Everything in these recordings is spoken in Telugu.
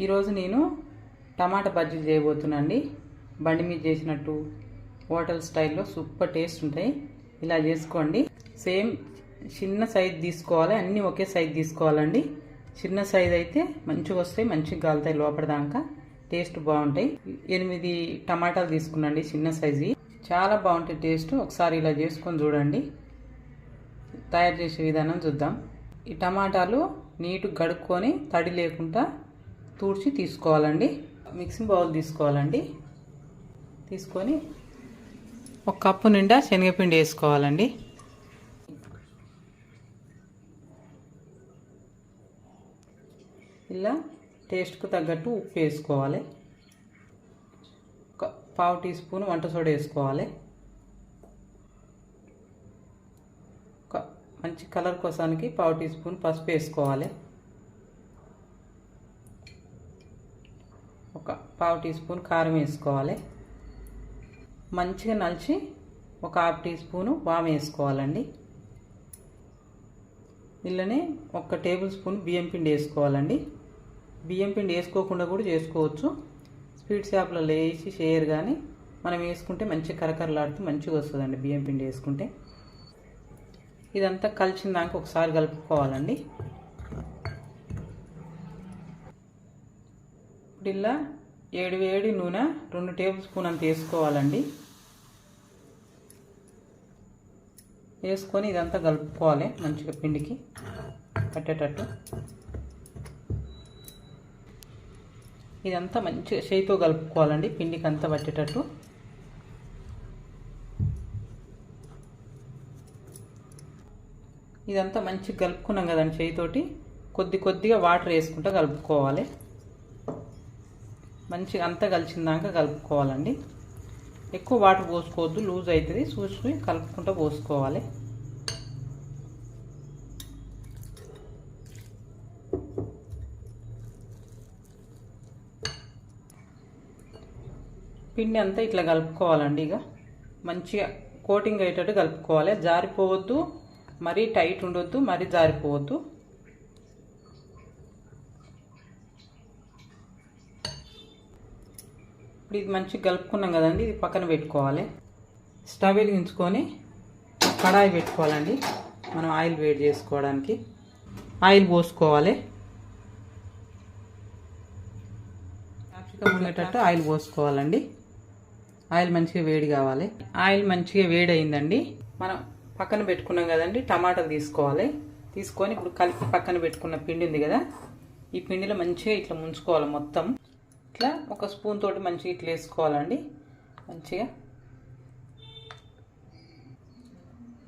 ఈరోజు నేను టమాటా బజ్జీలు చేయబోతున్నానండి. బండి మీద చేసినట్టు హోటల్ స్టైల్లో సూపర్ టేస్ట్ ఉంటాయి. ఇలా చేసుకోండి. సేమ్ చిన్న సైజు తీసుకోవాలి, అన్నీ ఒకే సైజు తీసుకోవాలండి. చిన్న సైజు అయితే మంచిగా వస్తాయి, మంచిగా కాలుతాయి లోపల దాకా, టేస్ట్ బాగుంటాయి. 8 టమాటాలు తీసుకున్నాండి చిన్న సైజు, చాలా బాగుంటాయి టేస్ట్. ఒకసారి ఇలా చేసుకొని చూడండి. తయారు చేసే విధానం చూద్దాం. ఈ టమాటాలు నీట్గా కడుక్కొని తడి లేకుండా తూడ్చి తీసుకోవాలండి. మిక్సింగ్ బౌల్ తీసుకోవాలండి. తీసుకొని 1 కప్పు నిండా శనగపిండి వేసుకోవాలండి. ఇలా టేస్ట్కు తగ్గట్టు ఉప్పు వేసుకోవాలి. 1/2 టీ స్పూన్ వంట సోడా వేసుకోవాలి. మంచి కలర్ కోసానికి 1/2 టీ స్పూన్ పసుపు వేసుకోవాలి. 1/2 టీ స్పూన్ కారం వేసుకోవాలి. మంచిగా నలిచి 1/2 టీ స్పూను వాము వేసుకోవాలండి. ఇలానే 1 టేబుల్ స్పూన్ బియ్యం పిండి వేసుకోవాలండి. బియ్యం పిండి వేసుకోకుండా కూడా చేసుకోవచ్చు. స్వీట్ షాప్లలో వేసి చేయరు, కానీ మనం వేసుకుంటే మంచిగా కరకరలాడుతూ మంచిగా వస్తుందండి బియ్యం పిండి వేసుకుంటే. ఇదంతా కలిసిన దాకా ఒకసారి కలుపుకోవాలండి. ఇప్పుడు ఇలా వేడి నూనె 2 టేబుల్ స్పూన్ అంత వేసుకోవాలండి. వేసుకొని ఇదంతా కలుపుకోవాలి మంచిగా, పిండికి పట్టేటట్టు. ఇదంతా మంచిగా చేయితో కలుపుకోవాలండి, పిండికి అంతా పట్టేటట్టు. ఇదంతా మంచిగా కలుపుకున్నాం కదండి చేయితోటి. కొద్దిగా వాటర్ వేసుకుంటూ కలుపుకోవాలి. మంచిగా అంతా కలిసిందాక కలుపుకోవాలండి. ఎక్కువ వాటర్ పోసుకోవద్దు, లూజ్ అవుతుంది. చూసి కలుపుకుంటూ పోసుకోవాలి. పిండి అంతా ఇట్లా కలుపుకోవాలండి. ఇక మంచిగా కోటింగ్ అయ్యేటట్టు కలుపుకోవాలి. జారిపోవద్దు, మరీ టైట్ ఉండొద్దు, మరీ జారిపోవద్దు. ఇప్పుడు ఇది మంచిగా కలుపుకున్నాం కదండి, ఇది పక్కన పెట్టుకోవాలి. స్టవ్ వెలిగించుకొని కడాయి పెట్టుకోవాలండి. మనం ఆయిల్ వేడి చేసుకోవడానికి ఆయిల్ పోసుకోవాలి. క్యాప్సికమ్ ఉండేటట్టు ఆయిల్ పోసుకోవాలండి. ఆయిల్ మంచిగా వేడి కావాలి. ఆయిల్ మంచిగా వేడి అయిందండి. మనం పక్కన పెట్టుకున్నాం కదండి, టమాటాలు తీసుకోవాలి. తీసుకొని ఇప్పుడు కలిపి పక్కన పెట్టుకున్న పిండి ఉంది కదా, ఈ పిండిలో మంచిగా ఇట్లా ముంచుకోవాలి. మొత్తం ఇట్లా 1 స్పూన్ తోటి మంచిగా ఇట్లా వేసుకోవాలండి. మంచిగా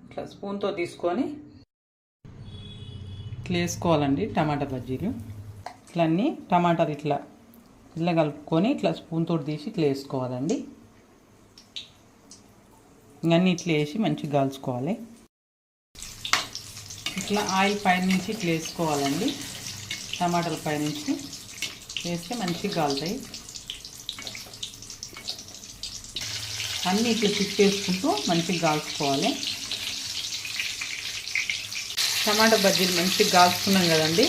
ఇట్లా స్పూన్తో తీసుకొని ఇట్లా వేసుకోవాలండి టమాటా బజ్జీలు. ఇట్లా అన్నీ టమాటాలు ఇట్లా కలుపుకొని ఇట్లా స్పూన్ తోటి తీసి ఇట్లా వేసుకోవాలండి. ఇవన్నీ ఇట్లా వేసి మంచిగా కాల్చుకోవాలి. ఇట్లా ఆయిల్ పైనుంచి ఇట్లా వేసుకోవాలండి. టమాటాల పైనుంచి వేస్తే మంచిగా కాలుతాయి. అన్నీ ఇట్లా తిప్పేసుకుంటూ మంచిగా కాల్చుకోవాలి. టమాటా బజ్జీలు మంచిగా కాల్చుకున్నాం కదండి.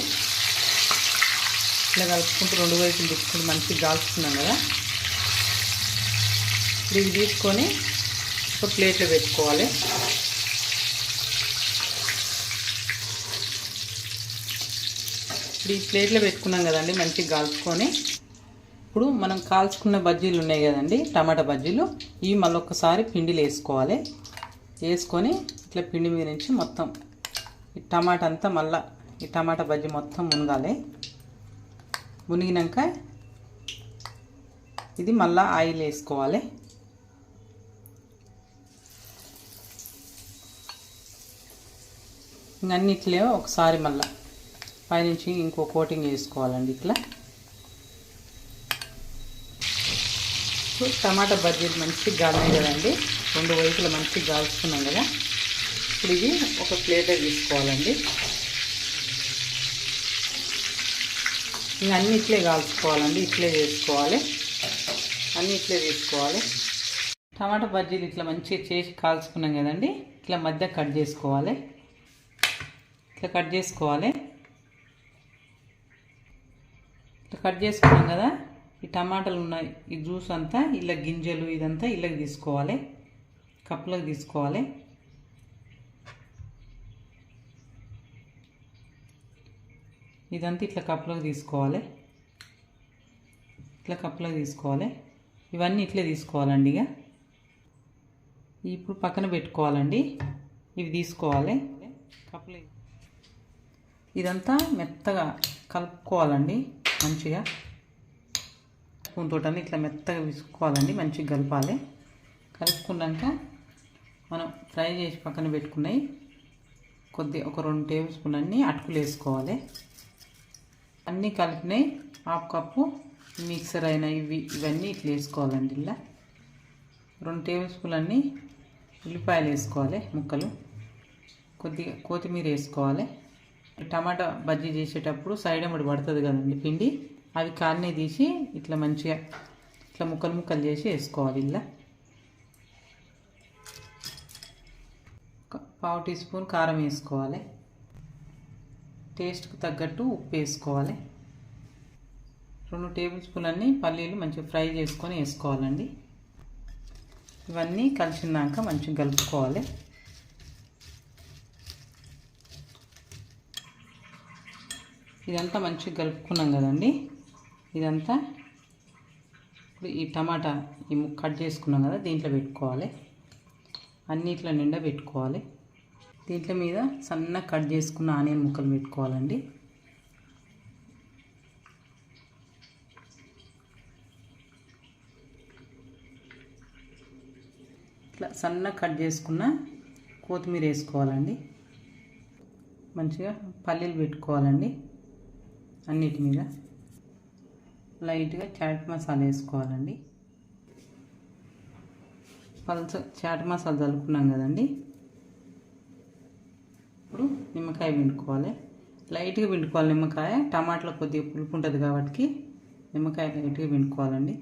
ఇట్లా కలుపుకుంటూ 2 వైపులు తిప్పుకుంటూ మంచిగా కాల్చుకున్నాం కదా. ఇప్పుడు ఇవి తీసుకొని ఒక ప్లేట్లో పెట్టుకోవాలి. ఇప్పుడు ఈ ప్లేట్లో పెట్టుకున్నాం కదండి మంచిగా కాల్చుకొని. ఇప్పుడు మనం కాల్చుకున్న బజ్జీలు ఉన్నాయి కదండి, టమాటా బజ్జీలు, ఇవి మళ్ళీ ఒకసారి పిండిలో వేసుకోవాలి. వేసుకొని ఇట్లా పిండి మీద నుంచి మొత్తం ఈ టమాటా అంతా మళ్ళీ ఈ టమాటా బజ్జీ మొత్తం మునగాలి. మునిగినాక ఇది మళ్ళీ ఆయిల్ వేసుకోవాలి. అన్నిట్లో ఒకసారి మళ్ళీ పైనుంచి ఇంకో కోటింగ్ వేసుకోవాలండి. ఇట్లా టమాటా బజ్జీలు మంచిగా గాలినాయి కదండి, 2 వైపులు మంచిగా కాల్చుకున్నాం కదా. ఇప్పుడు ఇది ఒక ప్లేట్లో తీసుకోవాలండి. ఇంకా అన్నీ ఇట్లే కాల్చుకోవాలండి, ఇట్లే చేసుకోవాలి. అన్నీ ఇట్లే తీసుకోవాలి. టమాటా బజ్జీలు ఇట్లా మంచిగా చేసి కాల్చుకున్నాం కదండి, ఇట్లా మధ్య కట్ చేసుకోవాలి. ఇట్లా కట్ చేసుకోవాలి. కట్ చేసుకున్నాం కదా, ఈ టమాటాలు ఉన్న ఈ జ్యూస్ అంతా ఇలా గింజలు ఇదంతా ఇళ్ళకి తీసుకోవాలి, కప్పులకు తీసుకోవాలి. ఇదంతా ఇట్లా కప్పులకు తీసుకోవాలి, ఇట్లా కప్పులకు తీసుకోవాలి. ఇవన్నీ ఇట్లే తీసుకోవాలండి. ఇక ఇప్పుడు పక్కన పెట్టుకోవాలండి. ఇవి తీసుకోవాలి కప్పులు. ఇదంతా మెత్తగా కలుపుకోవాలండి మంచిగా. స్పూన్ తోటని ఇట్లా మెత్తగా తీసుకోవాలండి, మంచిగా కలపాలి. కలుపుకున్నాక మనం ఫ్రై చేసి పక్కన పెట్టుకున్నాయి ఒక 2 టేబుల్ స్పూన్ అన్నీ అటుకులు వేసుకోవాలి. అన్నీ కలిపినాయి. 1/2 కప్పు మిక్సర్ అయిన ఇవన్నీ ఇట్లా వేసుకోవాలండి. ఇలా 2 టేబుల్ స్పూన్ అన్నీ ఉల్లిపాయలు వేసుకోవాలి ముక్కలు. కొద్దిగా కొత్తిమీర వేసుకోవాలి. టమాటా బజ్జీ చేసేటప్పుడు సైడ్ అమ్మడి పడుతుంది కదండి పిండి, అవి కాలనీ తీసి ఇట్లా మంచిగా ఇట్లా ముక్కలు చేసి వేసుకోవాలి. ఇలా 1/2 టీ స్పూన్ కారం వేసుకోవాలి. టేస్ట్కి తగ్గట్టు ఉప్పు వేసుకోవాలి. 2 టేబుల్ స్పూన్ అన్నీ పల్లీలు మంచిగా ఫ్రై చేసుకొని వేసుకోవాలండి. ఇవన్నీ కలిసినాక మంచిగా కలుపుకోవాలి. ఇదంతా మంచిగా కలుపుకున్నాం కదండి. ఇదంతా ఇప్పుడు ఈ టమాటా కట్ చేసుకున్నాం కదా, దీంట్లో పెట్టుకోవాలి. అన్నిట్ల నిండా పెట్టుకోవాలి. దీంట్లో మీద సన్నగా కట్ చేసుకున్న ఆనియన్ ముక్కలు పెట్టుకోవాలండి. ఇట్లా సన్నగా కట్ చేసుకున్న కొత్తిమీర వేసుకోవాలండి. మంచిగా పల్లీలు పెట్టుకోవాలండి. అన్నిటి మీద లైట్గా చాట్ మసాలా వేసుకోవాలండి. చాట్ మసాలా చల్లుకున్నాం కదండి. ఇప్పుడు నిమ్మకాయ పిండుకోవాలి. లైట్గా పిండుకోవాలి నిమ్మకాయ. టమాటాలో కొద్దిగా పులుపు ఉంటుంది కాబట్టి నిమ్మకాయ లైట్గా పిండుకోవాలండి.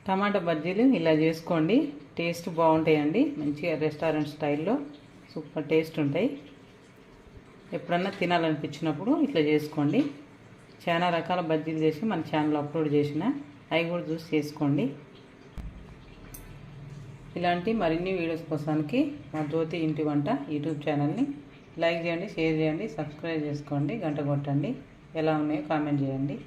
టమాటా బజ్జీలు ఇలా చేసుకోండి, టేస్ట్ బాగుంటాయండి. మంచిగా రెస్టారెంట్ స్టైల్లో సూపర్ టేస్ట్ ఉంటాయి. ఎప్పుడన్నా తినాలనిపించినప్పుడు ఇట్లా చేసుకోండి. చాలా రకాల బజ్జీలు చేసి మన ఛానల్లో అప్లోడ్ చేసిన, అవి కూడా చూసి చేసుకోండి. ఇలాంటి మరిన్ని వీడియోస్ కోసానికి మా జ్యోతి ఇంటి వంట యూట్యూబ్ ఛానల్ని లైక్ చేయండి, షేర్ చేయండి, సబ్స్క్రైబ్ చేసుకోండి, గంట కొట్టండి. ఎలా ఉన్నాయో కామెంట్ చేయండి.